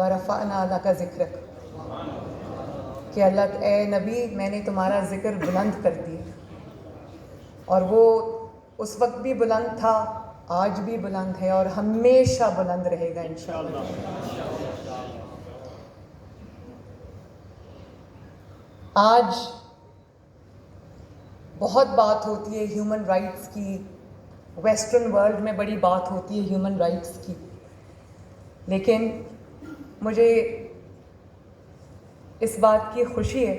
ورفعنا لک ذکرک، کہ اللہ اے نبی میں نے تمہارا ذکر بلند کر دیا، اور وہ اس وقت بھی بلند تھا، آج بھی بلند ہے اور ہمیشہ بلند رہے گا انشاءاللہ۔ آج بہت بات ہوتی ہے ہیومن رائٹس کی، ویسٹرن ورلڈ میں بڑی بات ہوتی ہے ہیومن رائٹس کی، لیکن مجھے اس بات کی خوشی ہے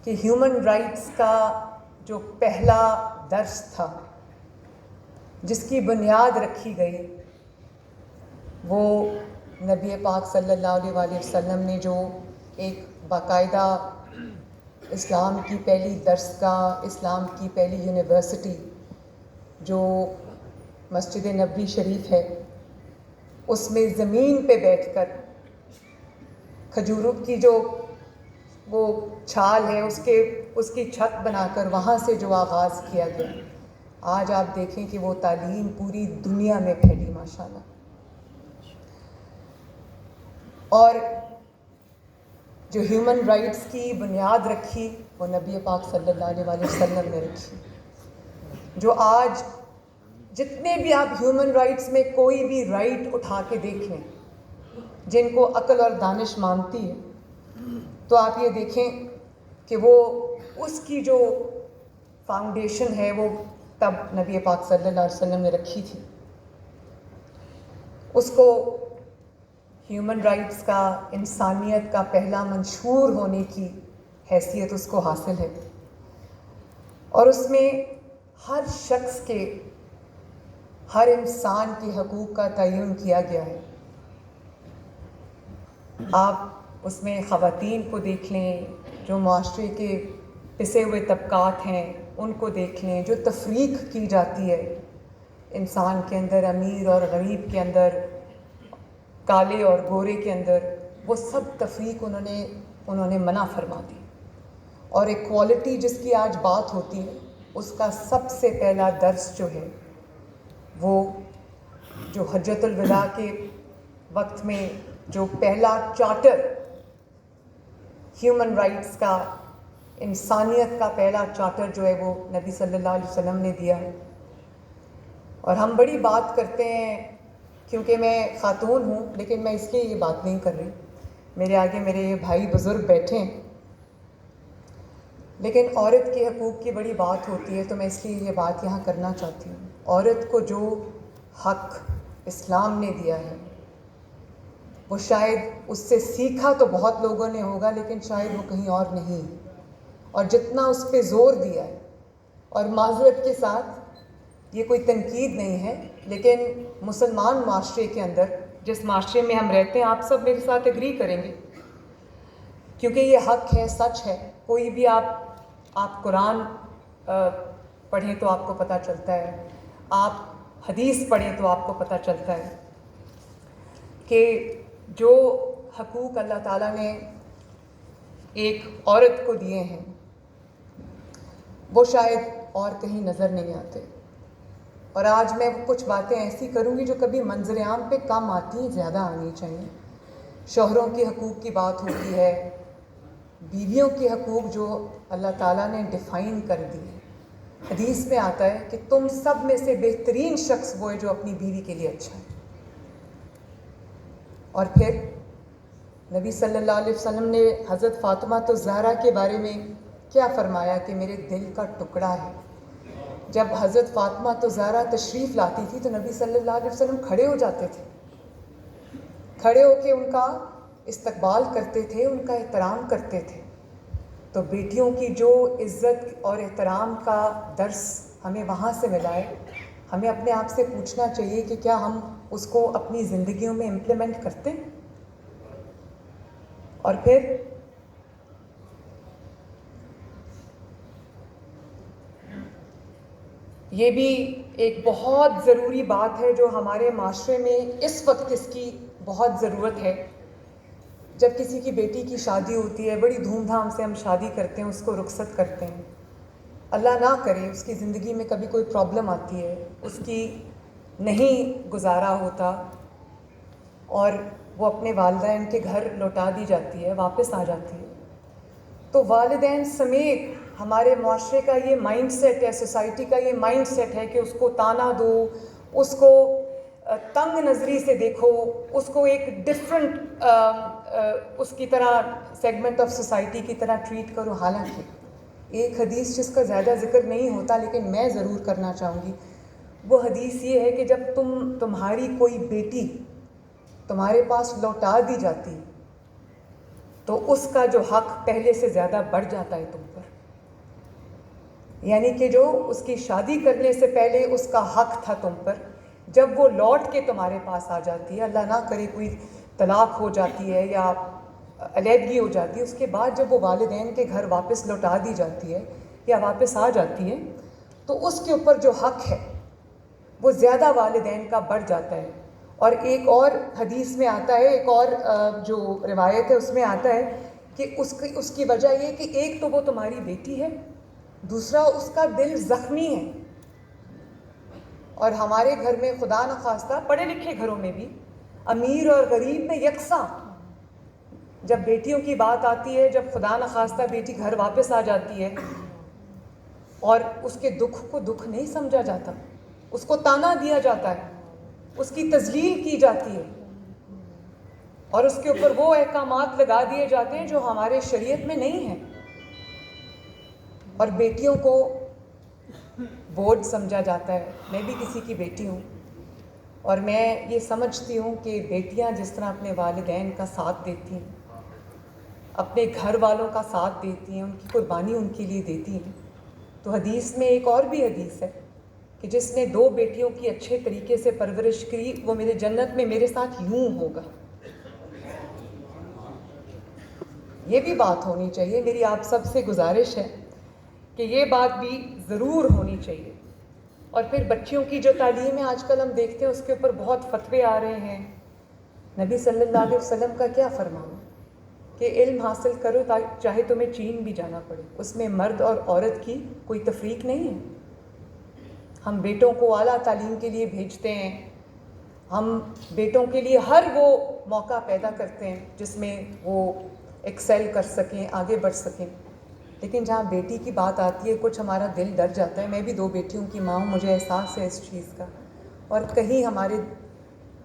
کہ ہیومن رائٹس کا جو پہلا درس تھا، جس کی بنیاد رکھی گئی، وہ نبی پاک صلی اللہ علیہ وآلہ وسلم نے جو ایک باقاعدہ اسلام کی پہلی درسگاہ، اسلام کی پہلی یونیورسٹی جو مسجد نبوی شریف ہے، اس میں زمین پہ بیٹھ کر کھجوروں کی جو وہ چھال ہے اس کی چھت بنا کر وہاں سے جو آغاز کیا گیا، آج آپ دیکھیں کہ وہ تعلیم پوری دنیا میں پھیلی ماشاءاللہ۔ اور جو ہیومن رائٹس کی بنیاد رکھی وہ نبی پاک صلی اللہ علیہ وآلہ وسلم نے رکھی۔ جو آج جتنے بھی آپ ہیومن رائٹس میں کوئی بھی رائٹ اٹھا کے دیکھ لیں جن کو عقل اور دانش مانتی ہے، تو آپ یہ دیکھیں کہ وہ اس کی جو فاؤنڈیشن ہے وہ تب نبی پاک صلی اللہ علیہ وسلم نے رکھی تھی۔ اس کو ہیومن رائٹس کا، انسانیت کا پہلا منشور ہونے کی حیثیت اس کو حاصل ہے، اور اس میں ہر شخص کے، ہر انسان کے حقوق کا تعین کیا گیا ہے۔ آپ اس میں خواتین کو دیکھ لیں، جو معاشرے کے پسے ہوئے طبقات ہیں ان کو دیکھ لیں، جو تفریق کی جاتی ہے انسان کے اندر، امیر اور غریب کے اندر، کالے اور گورے کے اندر، وہ سب تفریق انہوں نے منع فرما دی۔ اور ایکوالٹی جس کی آج بات ہوتی ہے، اس کا سب سے پہلا درس جو ہے وہ جو حجۃ الوداع کے وقت میں جو پہلا چارٹر ہیومن رائٹس کا، انسانیت کا پہلا چارٹر جو ہے وہ نبی صلی اللہ علیہ وسلم نے دیا ہے۔ اور ہم بڑی بات کرتے ہیں، کیونکہ میں خاتون ہوں، لیکن میں اس لیے یہ بات نہیں کر رہی، میرے آگے میرے بھائی بزرگ بیٹھے ہیں، لیکن عورت کے حقوق کی بڑی بات ہوتی ہے، تو میں اس لیے یہ بات یہاں کرنا چاہتی ہوں۔ عورت کو جو حق اسلام نے دیا ہے، وہ شاید اس سے سیکھا تو بہت لوگوں نے ہوگا، لیکن شاید وہ کہیں اور نہیں، اور جتنا اس پہ زور دیا ہے، اور معذرت کے ساتھ یہ کوئی تنقید نہیں ہے، لیکن مسلمان معاشرے کے اندر، جس معاشرے میں ہم رہتے ہیں، آپ سب میرے ساتھ ایگری کریں گے، کیونکہ یہ حق ہے، سچ ہے۔ کوئی بھی آپ قرآن پڑھیں تو آپ کو پتہ چلتا ہے، آپ حدیث پڑھیں تو آپ کو پتہ چلتا ہے کہ جو حقوق اللہ تعالیٰ نے ایک عورت کو دیے ہیں وہ شاید اور کہیں نظر نہیں آتے۔ اور آج میں کچھ باتیں ایسی کروں گی جو کبھی منظر عام پہ کم آتی ہیں، زیادہ آنی چاہیے۔ شوہروں کے حقوق کی بات ہوتی ہے، بیویوں کے حقوق جو اللہ تعالیٰ نے ڈیفائن کر دی ہے۔ حدیث میں آتا ہے کہ تم سب میں سے بہترین شخص وہ ہے جو اپنی بیوی کے لیے اچھا ہے۔ اور پھر نبی صلی اللہ علیہ وسلم نے حضرت فاطمہ الزہرا کے بارے میں کیا فرمایا کہ میرے دل کا ٹکڑا ہے۔ جب حضرت فاطمہ الزہرا تشریف لاتی تھی تو نبی صلی اللہ علیہ وسلم کھڑے ہو جاتے تھے، کھڑے ہو کے ان کا استقبال کرتے تھے، ان کا احترام کرتے تھے۔ تو بیٹیوں کی جو عزت اور احترام کا درس ہمیں وہاں سے ملا ہے، ہمیں اپنے آپ سے پوچھنا چاہیے کہ کیا ہم اس کو اپنی زندگیوں میں امپلیمنٹ کرتے ہیں؟ اور پھر یہ بھی ایک بہت ضروری بات ہے جو ہمارے معاشرے میں اس وقت اس کی بہت ضرورت ہے۔ جب کسی کی بیٹی کی شادی ہوتی ہے، بڑی دھوم دھام سے ہم شادی کرتے ہیں، اس کو رخصت کرتے ہیں، اللہ نہ کرے اس کی زندگی میں کبھی کوئی پرابلم آتی ہے، اس کی نہیں گزارا ہوتا، اور وہ اپنے والدین کے گھر لوٹا دی جاتی ہے، واپس آ جاتی ہے، تو والدین سمیت ہمارے معاشرے کا یہ مائنڈ سیٹ ہے، سوسائٹی کا یہ مائنڈ سیٹ ہے کہ اس کو تانا دو، اس کو تنگ نظری سے دیکھو، اس کو ایک ڈفرینٹ اس کی طرح سیگمنٹ آف سوسائٹی کی طرح ٹریٹ کرو. حالانکہ ایک حدیث جس کا زیادہ ذکر نہیں ہوتا لیکن میں ضرور کرنا چاہوں گی، وہ حدیث یہ ہے کہ جب تمہاری کوئی بیٹی تمہارے پاس لوٹا دی جاتی تو اس کا جو حق پہلے سے زیادہ بڑھ جاتا ہے تم پر. یعنی کہ جو اس کی شادی کرنے سے پہلے اس کا حق تھا تم پر، جب وہ لوٹ کے تمہارے پاس آ جاتی ہے، اللہ نہ کرے کوئی طلاق ہو جاتی ہے یا علیحدگی ہو جاتی ہے، اس کے بعد جب وہ والدین کے گھر واپس لوٹا دی جاتی ہے یا واپس آ جاتی ہے، تو اس کے اوپر جو حق ہے وہ زیادہ والدین کا بڑھ جاتا ہے. اور ایک اور حدیث میں آتا ہے، ایک اور جو روایت ہے اس میں آتا ہے کہ اس کی وجہ یہ کہ ایک تو وہ تمہاری بیٹی ہے، دوسرا اس کا دل زخمی ہے. اور ہمارے گھر میں خدا نخواستہ پڑھے لکھے گھروں میں بھی امیر اور غریب میں یکساں جب بیٹیوں کی بات آتی ہے، جب خدا نخواستہ بیٹی گھر واپس آ جاتی ہے اور اس کے دکھ کو دکھ نہیں سمجھا جاتا، اس کو تانا دیا جاتا ہے، اس کی تذلیل کی جاتی ہے اور اس کے اوپر وہ احکامات لگا دیے جاتے ہیں جو ہمارے شریعت میں نہیں ہیں، اور بیٹیوں کو بوجھ سمجھا جاتا ہے. میں بھی کسی کی بیٹی ہوں اور میں یہ سمجھتی ہوں کہ بیٹیاں جس طرح اپنے والدین کا ساتھ دیتی ہیں، اپنے گھر والوں کا ساتھ دیتی ہیں، ان کی قربانی ان کے لیے دیتی ہیں، تو حدیث میں ایک اور بھی حدیث ہے کہ جس نے 2 بیٹیوں کی اچھے طریقے سے پرورش کی وہ میرے جنت میں میرے ساتھ یوں ہوگا. یہ بھی بات ہونی چاہیے. میری آپ سب سے گزارش ہے کہ یہ بات بھی ضرور ہونی چاہیے. اور پھر بچیوں کی جو تعلیم ہے آج کل ہم دیکھتے ہیں اس کے اوپر بہت فتوے آ رہے ہیں. نبی صلی اللہ علیہ وسلم کا کیا فرمان کہ علم حاصل کرو چاہے تمہیں چین بھی جانا پڑے. اس میں مرد اور عورت کی کوئی تفریق نہیں ہے. ہم بیٹوں کو اعلیٰ تعلیم کے لیے بھیجتے ہیں، ہم بیٹوں کے لیے ہر وہ موقع پیدا کرتے ہیں جس میں وہ ایکسیل کر سکیں، آگے بڑھ سکیں. لیکن جہاں بیٹی کی بات آتی ہے کچھ ہمارا دل ڈر جاتا ہے. میں بھی 2 بیٹیوں کی ماں ہوں، مجھے احساس ہے اس چیز کا. اور کہیں ہمارے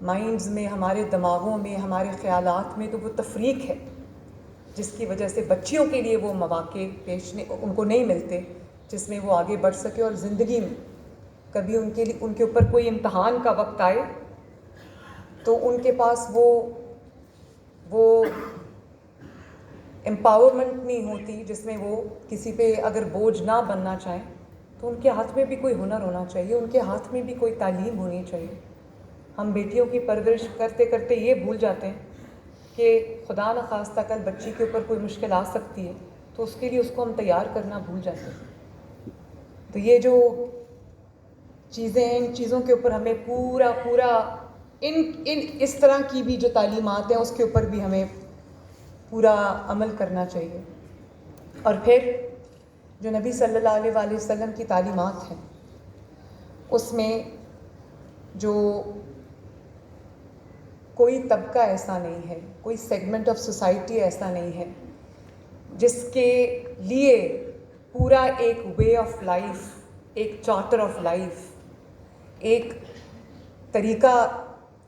مائنڈز میں، ہمارے دماغوں میں، ہمارے خیالات میں تو وہ تفریق ہے جس کی وجہ سے بچیوں کے لیے وہ مواقع ان کو نہیں ملتے جس میں وہ آگے بڑھ سکے. اور زندگی میں کبھی ان کے اوپر کوئی امتحان کا وقت آئے تو ان کے پاس وہ امپاورمنٹ نہیں ہوتی جس میں وہ کسی پہ اگر بوجھ نہ بننا چاہیں تو ان کے ہاتھ میں بھی کوئی ہنر ہونا چاہیے، ان کے ہاتھ میں بھی کوئی تعلیم ہونی چاہیے. ہم بیٹیوں کی پرورش کرتے کرتے یہ بھول جاتے ہیں کہ خدا نخواستہ کل بچی کے اوپر کوئی مشکل آ سکتی ہے تو اس کے لیے اس کو ہم تیار کرنا بھول جاتے ہیں. تو یہ جو چیزیں ہیں ان چیزوں کے اوپر ہمیں پورا اس طرح کی بھی جو تعلیمات ہیں اس کے اوپر بھی ہمیں پورا عمل کرنا چاہیے. اور پھر جو نبی صلی اللہ علیہ وآلہ وسلم کی تعلیمات ہیں اس میں جو کوئی طبقہ ایسا نہیں ہے، کوئی سیگمنٹ آف سوسائٹی ایسا نہیں ہے جس کے لیے پورا ایک وے آف لائف، ایک چارٹر آف لائف، ایک طریقہ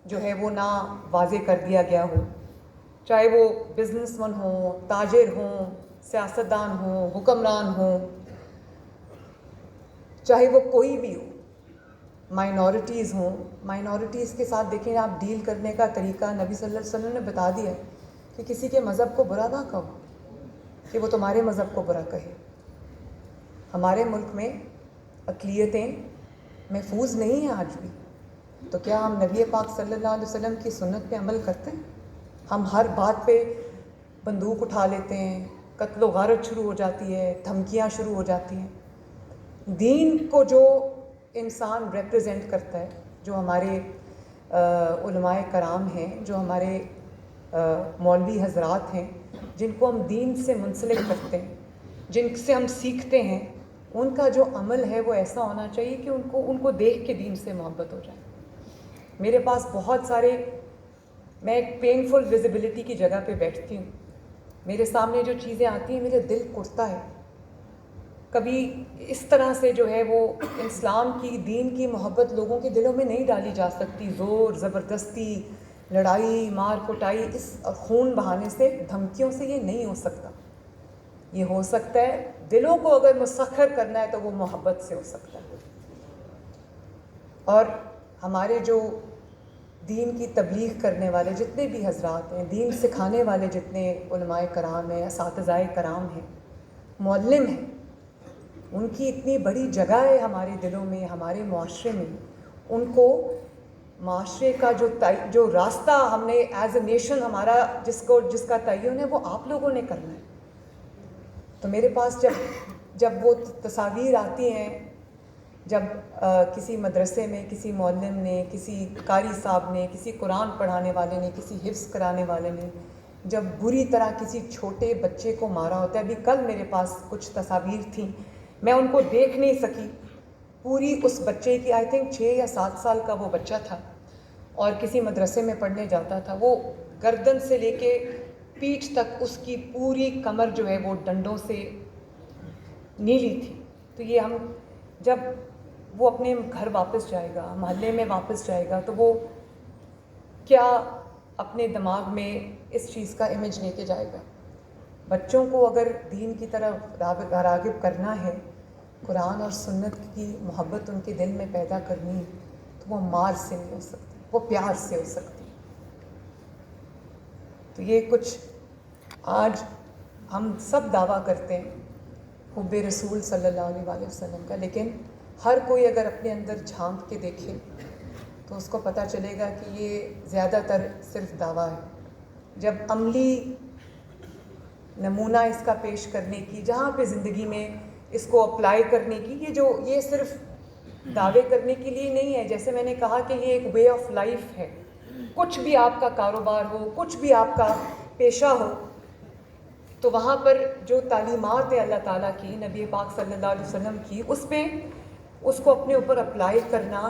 جو ہے وہ نہ واضح کر دیا گیا ہو. چاہے وہ بزنس مین ہوں، تاجر ہوں، سیاستدان ہوں، حکمران ہوں، چاہے وہ کوئی بھی ہو، مائنورٹیز ہوں. مائنورٹیز کے ساتھ دیکھیں آپ ڈیل کرنے کا طریقہ نبی صلی اللہ علیہ وسلم نے بتا دیا ہے کہ کسی کے مذہب کو برا نہ کہو کہ وہ تمہارے مذہب کو برا کہے. ہمارے ملک میں اقلیتیں محفوظ نہیں ہیں آج بھی، تو کیا ہم نبی پاک صلی اللہ علیہ وسلم کی سنت پہ عمل کرتے ہیں؟ ہم ہر بات پہ بندوق اٹھا لیتے ہیں، قتل و غارت شروع ہو جاتی ہے، دھمکیاں شروع ہو جاتی ہیں. دین کو جو انسان ریپرزینٹ کرتا ہے، جو ہمارے علماء کرام ہیں، جو ہمارے مولوی حضرات ہیں، جن کو ہم دین سے منسلک کرتے ہیں، جن سے ہم سیکھتے ہیں، ان کا جو عمل ہے وہ ایسا ہونا چاہیے کہ ان کو دیکھ کے دین سے محبت ہو جائے. میرے پاس بہت سارے میں ایک پینفل ویزیبلٹی کی جگہ پہ بیٹھتی ہوں، میرے سامنے جو چیزیں آتی ہیں میرے دل اٹھتا ہے. کبھی اس طرح سے جو ہے وہ اسلام کی، دین کی محبت لوگوں کے دلوں میں نہیں ڈالی جا سکتی. زور، زبردستی، لڑائی، مار کٹائی، اس خون بہانے سے، دھمکیوں سے یہ نہیں ہو سکتا. یہ ہو سکتا ہے دلوں کو اگر مسخر کرنا ہے تو وہ محبت سے ہو سکتا ہے. اور ہمارے جو دین کی تبلیغ کرنے والے جتنے بھی حضرات ہیں، دین سکھانے والے جتنے علماء کرام ہیں، اساتذہ کرام ہیں، معلم ہیں، ان کی اتنی بڑی جگہ ہے ہمارے دلوں میں، ہمارے معاشرے میں. ان کو معاشرے کا جو راستہ ہم نے ایز اے نیشن ہمارا جس کا تعین ہے وہ آپ لوگوں نے کرنا ہے. تو میرے پاس جب وہ تصاویر آتی ہیں، جب کسی مدرسے میں کسی معلم نے، کسی قاری صاحب نے، کسی قرآن پڑھانے والے نے، کسی حفظ کرانے والے نے جب بری طرح کسی چھوٹے بچے کو مارا ہوتا ہے. ابھی کل میرے پاس کچھ تصاویر تھیں، میں ان کو دیکھ نہیں سکی. پوری اس بچے کی، آئی تھنک 6 یا 7 سال کا وہ بچہ تھا اور کسی مدرسے میں پڑھنے جاتا تھا. وہ گردن سے لے کے پیٹھ تک اس کی پوری کمر جو ہے وہ ڈنڈوں سے نیلی تھی. تو یہ ہم جب وہ اپنے گھر واپس جائے گا، محلے میں واپس جائے گا، تو وہ کیا اپنے دماغ میں اس چیز کا امیج لے کے جائے گا. بچوں کو اگر دین کی طرف راغب کرنا ہے، قرآن اور سنت کی محبت ان کے دل میں پیدا کرنی ہے، تو وہ مار سے نہیں ہو سکتی، وہ پیار سے ہو سکتی. تو یہ کچھ آج ہم سب دعویٰ کرتے ہیں حب رسول صلی اللہ علیہ وسلم کا، لیکن ہر کوئی اگر اپنے اندر جھانک کے دیکھے تو اس کو پتہ چلے گا کہ یہ زیادہ تر صرف دعویٰ ہے. جب عملی نمونہ اس کا پیش کرنے کی، جہاں پہ زندگی میں اس کو اپلائی کرنے کی، یہ صرف دعوے کرنے کے لیے نہیں ہے. جیسے میں نے کہا کہ یہ ایک وے آف لائف ہے. کچھ بھی آپ کا کاروبار ہو، کچھ بھی آپ کا پیشہ ہو، تو وہاں پر جو تعلیمات ہے اللہ تعالیٰ کی، نبی پاک صلی اللہ علیہ وسلم کی، اس کو اپنے اوپر اپلائی کرنا،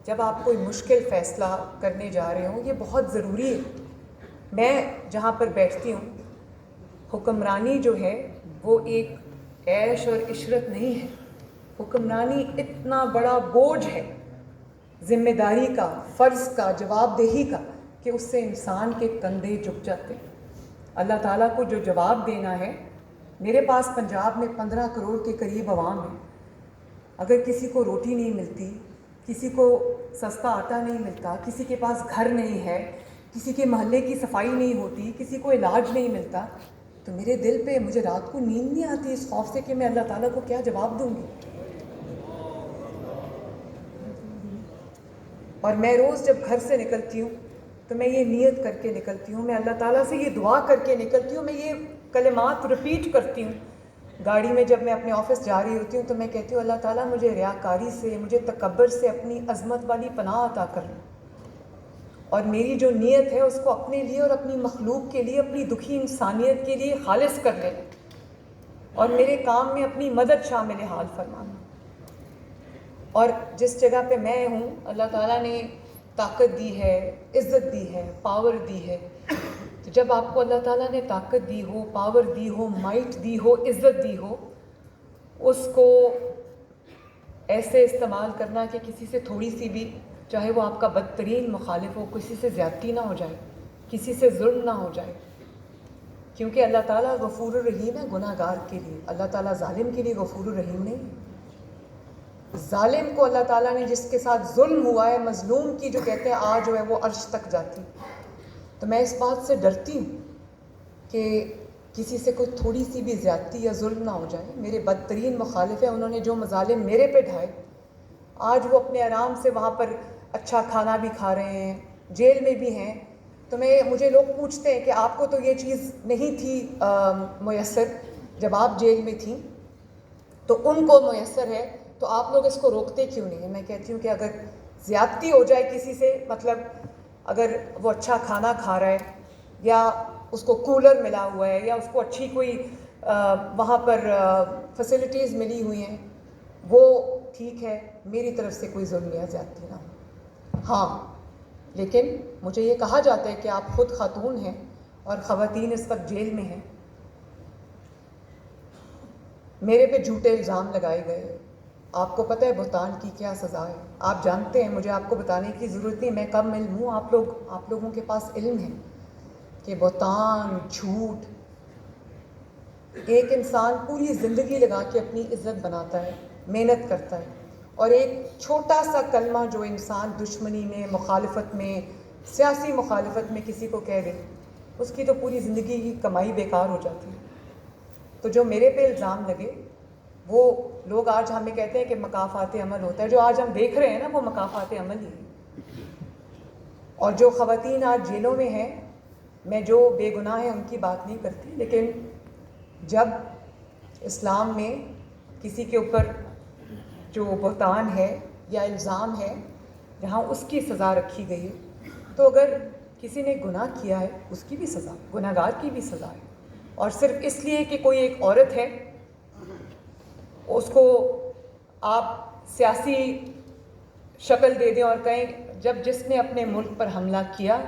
جب آپ کوئی مشکل فیصلہ کرنے جا رہے ہوں، یہ بہت ضروری ہے. میں جہاں پر بیٹھتی ہوں، حکمرانی جو ہے وہ ایک عیش اور عشرت نہیں ہے. حکمرانی اتنا بڑا بوجھ ہے، ذمہ داری کا، فرض کا، جواب دہی کا، کہ اس سے انسان کے کندھے جھک جاتے ہیں. اللہ تعالیٰ کو جو جواب دینا ہے، میرے پاس پنجاب میں 15 کروڑ کے قریب عوام ہے. اگر کسی کو روٹی نہیں ملتی، کسی کو سستا آٹا نہیں ملتا، کسی کے پاس گھر نہیں ہے، کسی کے محلے کی صفائی نہیں ہوتی، کسی کو علاج نہیں ملتا، تو میرے دل پہ، مجھے رات کو نیند نہیں آتی اس خوف سے کہ میں اللہ تعالیٰ کو کیا جواب دوں گی. اور میں روز جب گھر سے نکلتی ہوں تو میں یہ نیت کر کے نکلتی ہوں، میں اللہ تعالیٰ سے یہ دعا کر کے نکلتی ہوں، میں یہ کلمات رپیٹ کرتی ہوں. گاڑی میں جب میں اپنے آفس جا رہی ہوتی ہوں تو میں کہتی ہوں اللہ تعالیٰ مجھے ریاکاری سے، مجھے تکبر سے اپنی عظمت والی پناہ عطا کرنا، اور میری جو نیت ہے اس کو اپنے لیے اور اپنی مخلوق کے لیے، اپنی دکھی انسانیت کے لیے خالص کر لینا، اور میرے کام میں اپنی مدد شامل حال فرمانا. اور جس جگہ پہ میں ہوں، اللہ تعالیٰ نے طاقت دی ہے، عزت دی ہے، پاور دی ہے. تو جب آپ کو اللہ تعالیٰ نے طاقت دی ہو، پاور دی ہو، مائٹ دی ہو، عزت دی ہو، اس کو ایسے استعمال کرنا کہ کسی سے تھوڑی سی بھی، چاہے وہ آپ کا بدترین مخالف ہو، کسی سے زیادتی نہ ہو جائے، کسی سے ظلم نہ ہو جائے. کیونکہ اللہ تعالیٰ غفور الرحیم ہے گناہ گار کے لیے. اللہ تعالیٰ ظالم کے لیے غفور الرحیم نہیں. ظالم کو اللہ تعالیٰ نے، جس کے ساتھ ظلم ہوا ہے، مظلوم کی جو کہتے ہیں آج جو ہے وہ عرش تک جاتی. تو میں اس بات سے ڈرتی ہوں کہ کسی سے کوئی تھوڑی سی بھی زیادتی یا ظلم نہ ہو جائے. میرے بدترین مخالف ہیں، انہوں نے جو مظالم میرے پہ ڈھائے، آج وہ اپنے آرام سے وہاں پر اچھا کھانا بھی کھا رہے ہیں، جیل میں بھی ہیں. تو مجھے لوگ پوچھتے ہیں کہ آپ کو تو یہ چیز نہیں تھی میسر جب آپ جیل میں تھیں، تو ان کو میسر ہے، تو آپ لوگ اس کو روکتے کیوں نہیں ہیں؟ میں کہتی ہوں کہ اگر زیادتی ہو جائے کسی سے، مطلب اگر وہ اچھا کھانا کھا رہا ہے، یا اس کو کولر ملا ہوا ہے، یا اس کو اچھی کوئی وہاں پر فیسلٹیز ملی ہوئی ہیں، وہ ٹھیک ہے، میری طرف سے کوئی ظلم یا زیادتی نہ ہو. ہاں، لیکن مجھے یہ کہا جاتا ہے کہ آپ خود خاتون ہیں اور خواتین اس وقت جیل میں ہیں. میرے پہ جھوٹے الزام لگائے گئے. آپ کو پتہ ہے بہتان کی کیا سزا ہے؟ آپ جانتے ہیں, مجھے آپ کو بتانے کی ضرورت نہیں, میں کم علم ہوں, آپ لوگوں کے پاس علم ہے کہ بہتان, جھوٹ, ایک انسان پوری زندگی لگا کے اپنی عزت بناتا ہے, محنت کرتا ہے, اور ایک چھوٹا سا کلمہ جو انسان دشمنی میں, مخالفت میں, سیاسی مخالفت میں کسی کو کہہ دے, اس کی تو پوری زندگی کی کمائی بیکار ہو جاتی ہے. تو جو میرے پہ الزام لگے, وہ لوگ آج ہمیں کہتے ہیں کہ مکافات عمل ہوتا ہے. جو آج ہم دیکھ رہے ہیں نا, وہ مکافات عمل ہی ہے. اور جو خواتین آج جیلوں میں ہیں, میں جو بے گناہ ہیں ان کی بات نہیں کرتی, لیکن جب اسلام میں کسی کے اوپر جو بہتان ہے یا الزام ہے, جہاں اس کی سزا رکھی گئی ہے, تو اگر کسی نے گناہ کیا ہے اس کی بھی سزا, گناہ گار کی بھی سزا ہے. اور صرف اس لیے کہ کوئی ایک عورت ہے, اس کو آپ سیاسی شکل دے دیں اور کہیں جس نے اپنے ملک پر حملہ کیا,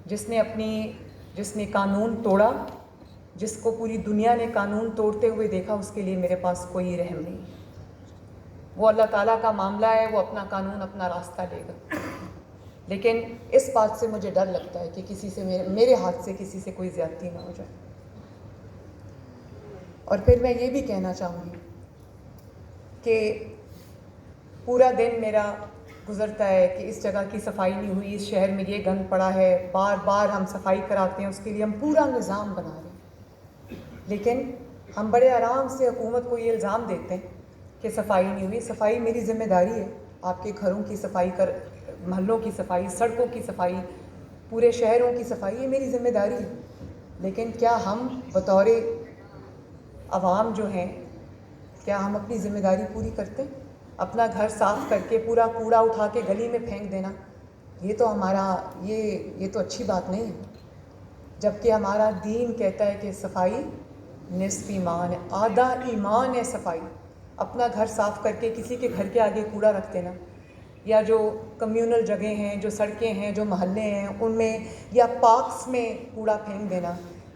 جس نے قانون توڑا, جس کو پوری دنیا نے قانون توڑتے ہوئے دیکھا, اس کے لیے میرے پاس کوئی رحم نہیں. وہ اللہ تعالیٰ کا معاملہ ہے, وہ اپنا قانون, اپنا راستہ لے گا. لیکن اس بات سے مجھے ڈر لگتا ہے کہ کسی سے میرے ہاتھ سے کسی سے کوئی زیادتی نہ ہو جائے. اور پھر میں یہ بھی کہنا چاہوں گی کہ پورا دن میرا گزرتا ہے کہ اس جگہ کی صفائی نہیں ہوئی, اس شہر میں یہ گند پڑا ہے, بار بار ہم صفائی کراتے ہیں, اس کے لیے ہم پورا نظام بنا رہے ہیں, لیکن ہم بڑے آرام سے حکومت کو یہ الزام دیتے ہیں کہ صفائی نہیں ہوئی. صفائی میری ذمہ داری ہے, آپ کے گھروں کی صفائی, محلوں کی صفائی, سڑکوں کی صفائی, پورے شہروں کی صفائی, یہ میری ذمہ داری ہے. لیکن کیا ہم بطور عوام جو ہیں, کیا ہم اپنی ذمہ داری پوری کرتے ہیں؟ اپنا گھر صاف کر کے پورا کوڑا اٹھا کے گلی میں پھینک دینا, یہ تو اچھی بات نہیں ہے. جبکہ ہمارا دین کہتا ہے کہ صفائی نصف ایمان ہے, آدھا ایمان ہے صفائی. اپنا گھر صاف کر کے کسی کے گھر کے آگے کوڑا رکھ دینا, یا جو کمیونل جگہیں ہیں, جو سڑکیں ہیں, جو محلے ہیں, ان میں یا پارکس میں کوڑا پھینک دینا,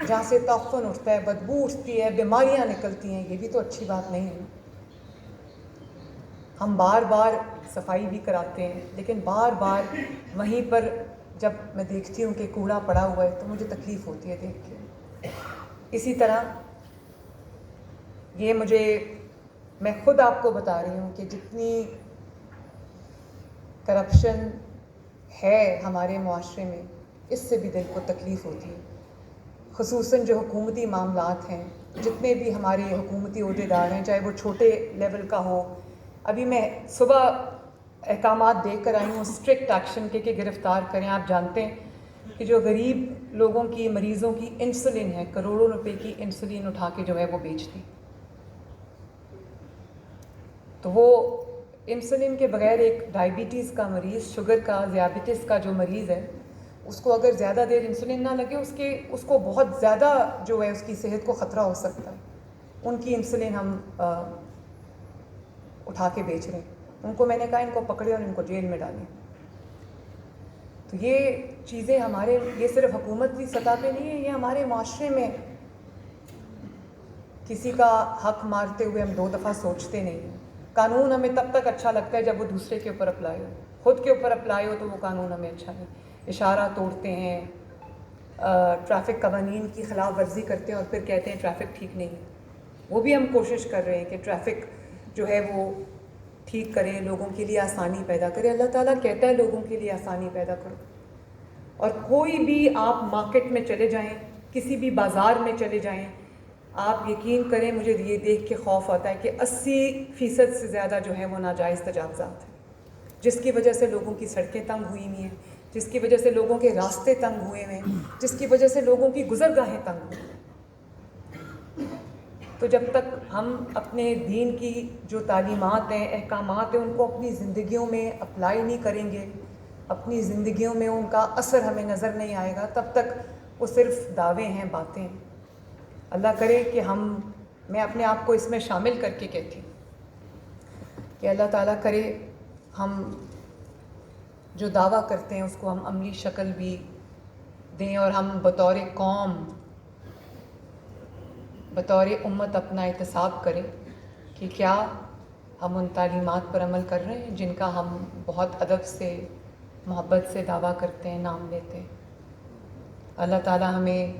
جہاں سے تعفن اٹھتا ہے, بدبو اٹھتی ہے, بیماریاں نکلتی ہیں, یہ بھی تو اچھی بات نہیں ہے. ہم بار بار صفائی بھی کراتے ہیں, لیکن بار بار وہیں پر جب میں دیکھتی ہوں کہ کوڑا پڑا ہوا ہے تو مجھے تکلیف ہوتی ہے دیکھ کے. اسی طرح میں خود آپ کو بتا رہی ہوں کہ جتنی کرپشن ہے ہمارے معاشرے میں, اس سے بھی دل کو تکلیف ہوتی ہے. خصوصاً جو حکومتی معاملات ہیں, جتنے بھی ہمارے حکومتی عہدیدار ہیں, چاہے وہ چھوٹے لیول کا ہو. ابھی میں صبح احکامات دیکھ کر آئی ہوں اسٹرکٹ ایکشن کے کہ گرفتار کریں. آپ جانتے ہیں کہ جو غریب لوگوں کی, مریضوں کی انسولین ہے, کروڑوں روپے کی انسولین اٹھا کے جو ہے وہ بیچتی, تو وہ انسولین کے بغیر ایک ڈائبٹیز کا مریض, شوگر کا, ذیابیطس کا جو مریض ہے, اس کو اگر زیادہ دیر انسولین نہ لگے, اس کو بہت زیادہ جو ہے اس کی صحت کو خطرہ ہو سکتا ہے. ان کی انسولین ہم اٹھا کے بیچ رہے ہیں. ان کو میں نے کہا ان کو پکڑے اور ان کو جیل میں ڈالیں. تو یہ چیزیں یہ صرف حکومت کی سطح پہ نہیں ہے, یہ ہمارے معاشرے میں کسی کا حق مارتے ہوئے ہم 2 دفعہ سوچتے نہیں ہیں. قانون ہمیں تب تک اچھا لگتا ہے جب وہ دوسرے کے اوپر اپلائی ہو. خود کے اوپر اپلائی ہو تو وہ قانون ہمیں اچھا نہیں. اشارہ توڑتے ہیں, ٹریفک قوانین کی خلاف ورزی کرتے ہیں اور پھر کہتے ہیں ٹریفک ٹھیک نہیں ہے. وہ بھی ہم کوشش کر رہے ہیں کہ ٹریفک جو ہے وہ ٹھیک کریں, لوگوں کے لیے آسانی پیدا کریں. اللہ تعالیٰ کہتا ہے لوگوں کے لیے آسانی پیدا کرو. اور کوئی بھی آپ مارکیٹ میں چلے جائیں, کسی بھی بازار میں چلے جائیں, آپ یقین کریں مجھے یہ دیکھ کے خوف آتا ہے کہ 80% سے زیادہ جو ہے وہ ناجائز تجاوزات ہیں, جس کی وجہ سے لوگوں کی سڑکیں تنگ ہوئی ہوئی ہیں, جس کی وجہ سے لوگوں کے راستے تنگ ہوئے ہیں, جس کی وجہ سے لوگوں کی گزرگاہیں تنگ ہوئی ہیں. تو جب تک ہم اپنے دین کی جو تعلیمات ہیں, احکامات ہیں, ان کو اپنی زندگیوں میں اپلائی نہیں کریں گے, اپنی زندگیوں میں ان کا اثر ہمیں نظر نہیں آئے گا, تب تک وہ صرف دعوے ہیں, باتیں ہیں. اللہ کرے کہ میں اپنے آپ کو اس میں شامل کر کے کہتی ہوں کہ اللہ تعالیٰ کرے ہم جو دعویٰ کرتے ہیں اس کو ہم عملی شکل بھی دیں اور ہم بطور قوم بطور امت اپنا احتساب کریں کہ کیا ہم ان تعلیمات پر عمل کر رہے ہیں جن کا ہم بہت ادب سے محبت سے دعویٰ کرتے ہیں، نام لیتے ہیں۔ اللہ تعالیٰ ہمیں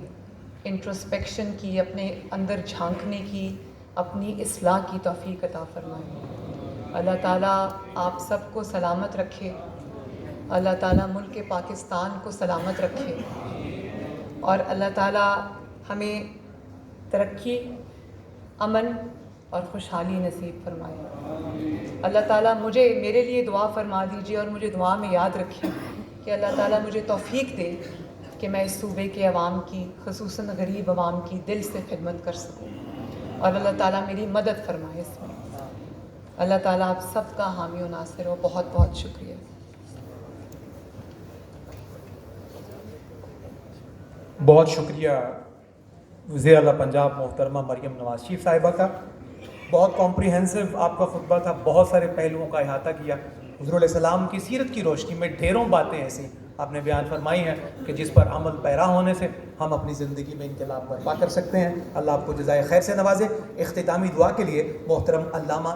انٹروسپیکشن کی، اپنے اندر جھانکنے کی، اپنی اصلاح کی توفیق عطا فرمائے۔ اللہ تعالیٰ آپ سب کو سلامت رکھے، اللہ تعالیٰ ملک پاکستان کو سلامت رکھے، اور اللہ تعالیٰ ہمیں ترقی، امن اور خوشحالی نصیب فرمائے۔ اللہ تعالیٰ میرے لیے دعا فرما دیجیے اور مجھے دعا میں یاد رکھیں کہ اللہ تعالیٰ مجھے توفیق دے کہ میں اس صوبے کے عوام کی، خصوصاً غریب عوام کی دل سے خدمت کر سکوں، اور اللہ تعالیٰ میری مدد فرمائے اس میں۔ اللہ تعالیٰ آپ سب کا حامی و ناصر ہو۔ بہت بہت شکریہ۔ بہت شکریہ وزیر اعلیٰ پنجاب محترمہ مریم نواز شریف صاحبہ کا۔ بہت کمپریہنسو آپ کا خطبہ تھا، بہت سارے پہلوؤں کا احاطہ کیا۔ حضور علیہ السلام کی سیرت کی روشنی میں ڈھیروں باتیں ایسی آپ نے بیان فرمائی ہیں کہ جس پر عمل پیرا ہونے سے ہم اپنی زندگی میں انقلاب برپا کر سکتے ہیں۔ اللہ آپ کو جزائے خیر سے نوازے۔ اختتامی دعا کے لیے محترم علامہ